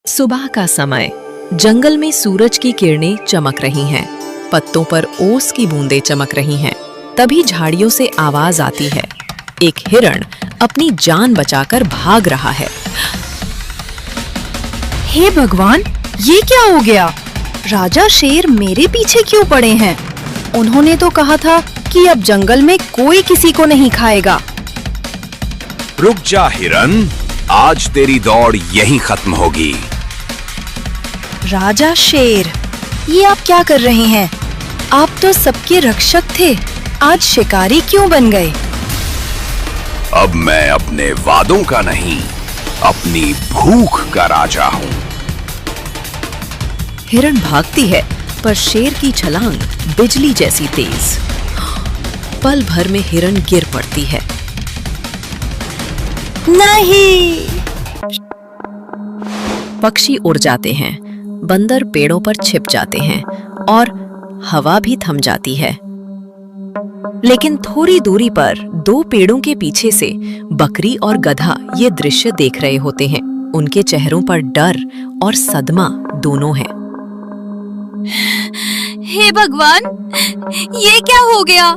सुबह का समय, जंगल में सूरज की किरणें चमक रही हैं, पत्तों पर ओस की बूंदें चमक रही हैं। तभी झाड़ियों से आवाज आती है। एक हिरण अपनी जान बचाकर भाग रहा है। हे भगवान, ये क्या हो गया? राजा शेर मेरे पीछे क्यों पड़े हैं? उन्होंने तो कहा था कि अब जंगल में कोई किसी को नहीं खाएगा। रुक जा हिरन, आज तेरी दौड़ यहीं खत्म होगी। राजा शेर, ये आप क्या कर रहे हैं? आप तो सबके रक्षक थे, आज शिकारी क्यों बन गए? अब मैं अपने वादों का नहीं, अपनी भूख का राजा हूँ। हिरण भागती है, पर शेर की छलांग बिजली जैसी तेज। पल भर में हिरण गिर पड़ती है। नहीं! पक्षी उड़ जाते हैं, बंदर पेड़ों पर छिप जाते हैं और हवा भी थम जाती है। लेकिन थोड़ी दूरी पर दो पेड़ों के पीछे से बकरी और गधा ये दृश्य देख रहे होते हैं। उनके चेहरों पर डर और सदमा दोनों है। हे भगवान, ये क्या हो गया?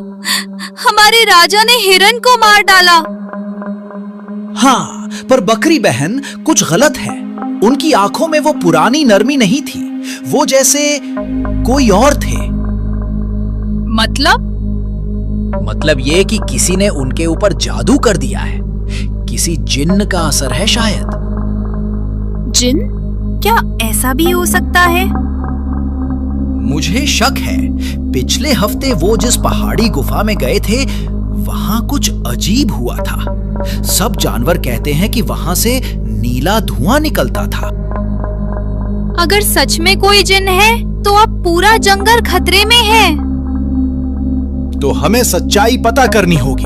हमारे राजा ने हिरण को मार डाला। हाँ, पर बकरी बहन, कुछ गलत है। उनकी आंखों में वो पुरानी नरमी नहीं थी, वो जैसे कोई और थे। मतलब ये कि किसी ने उनके ऊपर जादू कर दिया है। किसी जिन्न का असर है शायद। जिन? क्या ऐसा भी हो सकता है? मुझे शक है। पिछले हफ्ते वो जिस पहाड़ी गुफा में गए थे, वहां कुछ अजीब हुआ था। सब जानवर कहते हैं कि वहां से नीला धुआं निकलता था। अगर सच में कोई जिन है, तो अब पूरा जंगल खतरे में है। तो हमें सच्चाई पता करनी होगी।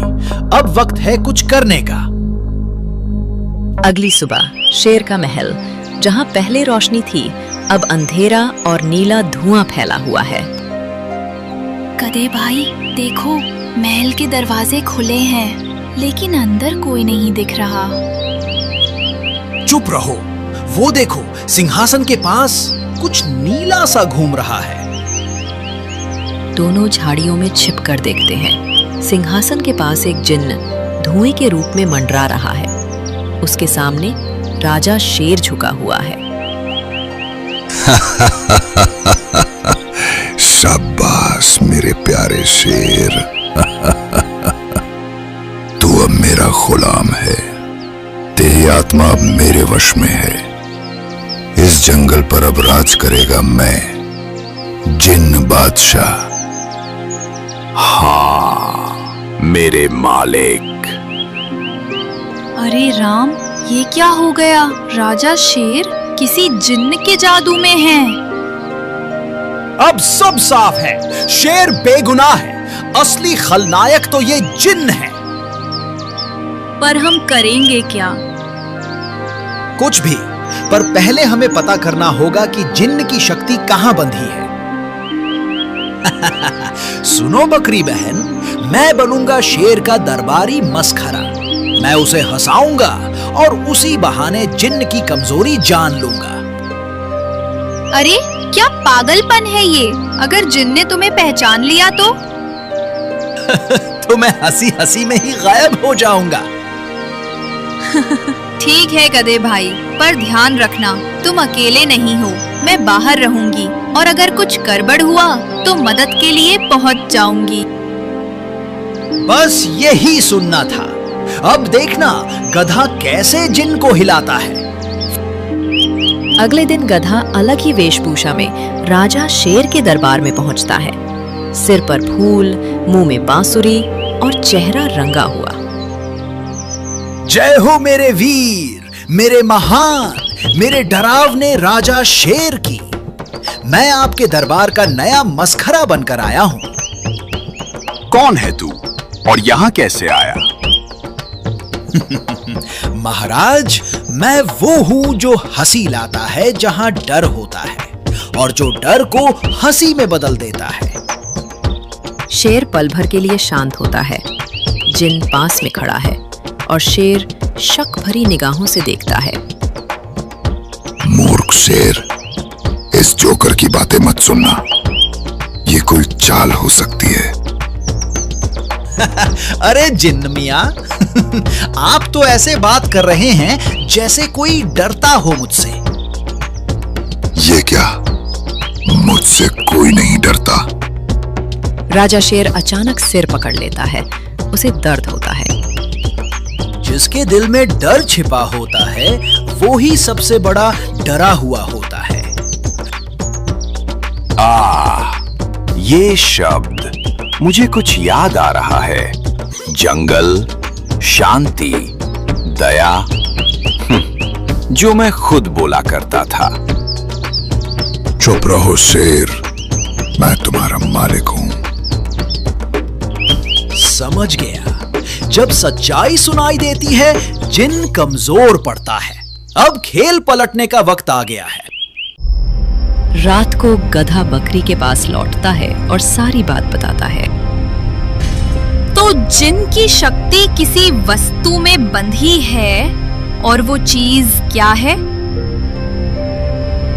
अब वक्त है कुछ करने का। अगली सुबह शेर का महल, जहां पहले रोशनी थी, अब अंधेरा और नीला धुआं फैला हुआ है। गधे भाई, देखो, महल के दरवाजे खुले हैं, लेकिन अंदर कोई नहीं दिख रहा। चुप रहो। वो देखो, सिंहासन के पास कुछ नीला सा घूम रहा है। दोनों झाड़ियों में छिपकर देखते हैं। सिंहासन के पास एक जिन्न धुएं के रूप में मंडरा रहा है। उसके सामने राजा शेर झुका हुआ है। शाबाश मेरे प्यारे शेर। तू अब मेरा गुलाम है। तेरी आत्मा अब मेरे वश में है। इस जंगल पर अब राज करेगा मैं, जिन्न बादशाह। हाँ, मेरे मालिक। अरे राम, ये क्या हो गया? राजा शेर किसी जिन्न के जादू में है। अब सब साफ है। शेर बेगुनाह है। असली खलनायक तो ये जिन्न है। पर हम करेंगे क्या? कुछ भी, पर पहले हमें पता करना होगा कि जिन्न की शक्ति कहां बंधी है। सुनो बकरी बहन, मैं बनूंगा शेर का दरबारी मस्खरा। मैं उसे हंसाऊंगा और उसी बहाने जिन्न की कमजोरी जान लूंगा। अरे क्या पागलपन है ये? अगर जिन्न ने तुम्हें पहचान लिया तो? तो मैं हंसी हंसी में ही गायब हो जाऊंगा। ठीक है गधे भाई, पर ध्यान रखना, तुम अकेले नहीं हो। मैं बाहर रहूंगी और अगर कुछ गड़बड़ हुआ तो मदद के लिए पहुंच जाऊंगी। बस यही सुनना था। अब देखना गधा कैसे जिन्न को हिलाता है। अगले दिन गधा अलग ही वेशभूषा में राजा शेर के दरबार में पहुंचता है। सिर पर फूल, मुंह में बांसुरी और चेहरा रंगा हुआ। जय हो मेरे वीर, मेरे महान, मेरे डरावने राजा शेर की। मैं आपके दरबार का नया मस्खरा बनकर आया हूं। कौन है तू और यहाँ कैसे आया? महाराज, मैं वो हूं जो हंसी लाता है जहां डर होता है, और जो डर को हंसी में बदल देता है। शेर पल भर के लिए शांत होता है। जिन्न पास में खड़ा है और शेर शक भरी निगाहों से देखता है। मूर्ख शेर, इस जोकर की बातें मत सुनना। ये कोई चाल हो सकती है। अरे जिन्न मियां, आप तो ऐसे बात कर रहे हैं जैसे कोई डरता हो मुझसे। ये क्या? मुझसे कोई नहीं डरता। राजा शेर अचानक सिर पकड़ लेता है। उसे दर्द होता है। जिसके दिल में डर छिपा होता है वो ही सबसे बड़ा डरा हुआ होता है। ये शब्द मुझे कुछ याद आ रहा है। जंगल, शांति, दया, जो मैं खुद बोला करता था। चुप रहो शेर, मैं तुम्हारा मालिक हूं। समझ गया। जब सच्चाई सुनाई देती है, जिन कमजोर पड़ता है। अब खेल पलटने का वक्त आ गया है। रात को गधा बकरी के पास लौटता है और सारी बात बताता है। तो जिन की शक्ति किसी वस्तु में बंधी है, और वो चीज क्या है?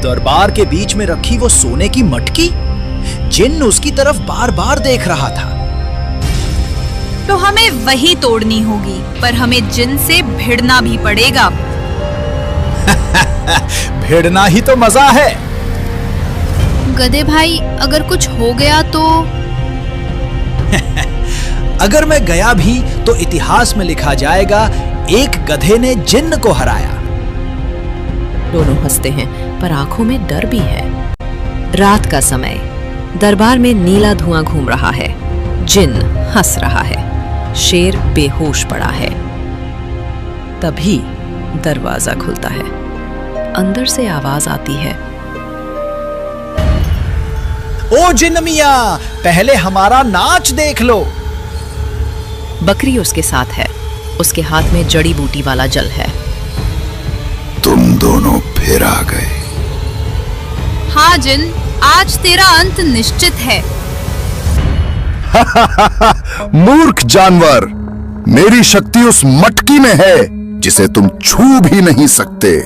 दरबार के बीच में रखी वो सोने की मटकी। जिन उसकी तरफ बार बार देख रहा था। तो हमें वही तोड़नी होगी, पर हमें जिन से भिड़ना भी पड़ेगा। भिड़ना ही तो मजा है। गधे भाई, अगर कुछ हो गया तो? अगर मैं गया भी तो इतिहास में लिखा जाएगा, एक गधे ने जिन्न को हराया। दोनों हंसते हैं, पर आंखों में डर भी है। रात का समय, दरबार में नीला धुआं घूम रहा है। जिन हंस रहा है। शेर बेहोश पड़ा है। तभी दरवाजा खुलता है। अंदर से आवाज आती है। ओ जिन्न मियां, पहले हमारा नाच देख लो। बकरी उसके साथ है। उसके हाथ में जड़ी बूटी वाला जल है। तुम दोनों फिर आ गए। हाँ जिन, आज तेरा अंत निश्चित है। मूर्ख जानवर, मेरी शक्ति उस मटकी में है जिसे तुम छू भी नहीं सकते।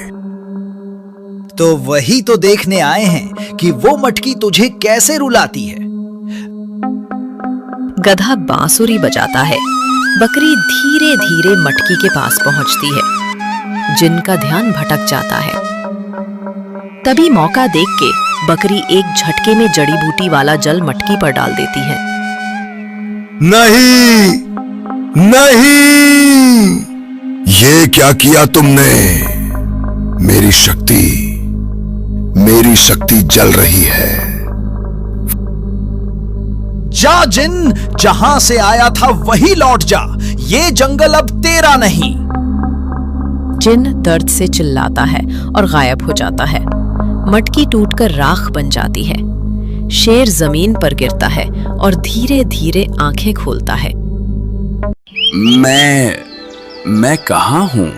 तो वही तो देखने आए हैं कि वो मटकी तुझे कैसे रुलाती है। गधा बांसुरी बजाता है। बकरी धीरे धीरे मटकी के पास पहुंचती है। जिन का ध्यान भटक जाता है। तभी मौका देख के बकरी एक झटके में जड़ी बूटी वाला जल मटकी पर डाल देती है। नहीं, नहीं, ये क्या किया तुमने? मेरी शक्ति जल रही है। जा जिन, जहां से आया था वही लौट जा। ये जंगल अब तेरा नहीं। जिन दर्द से चिल्लाता है और गायब हो जाता है। मटकी टूटकर राख बन जाती है। शेर जमीन पर गिरता है और धीरे धीरे आंखें खोलता है। मैं कहां हूं?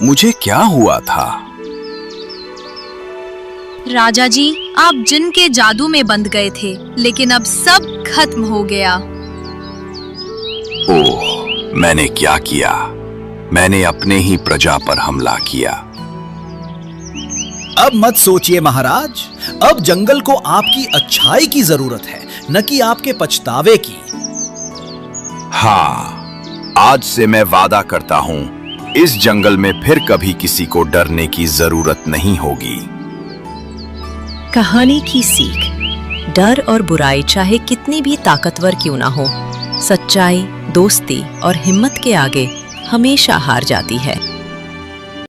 मुझे क्या हुआ था? राजा जी, आप जिन के जादू में बंध गए थे, लेकिन अब सब खत्म हो गया। ओह, मैंने क्या किया? मैंने अपने ही प्रजा पर हमला किया। अब मत सोचिए महाराज। अब जंगल को आपकी अच्छाई की जरूरत है, न कि आपके पछतावे की। हाँ, आज से मैं वादा करता हूं, इस जंगल में फिर कभी किसी को डरने की जरूरत नहीं होगी। कहानी की सीख। डर और बुराई चाहे कितनी भी ताकतवर क्यों ना हो, सच्चाई, दोस्ती और हिम्मत के आगे हमेशा हार जाती है।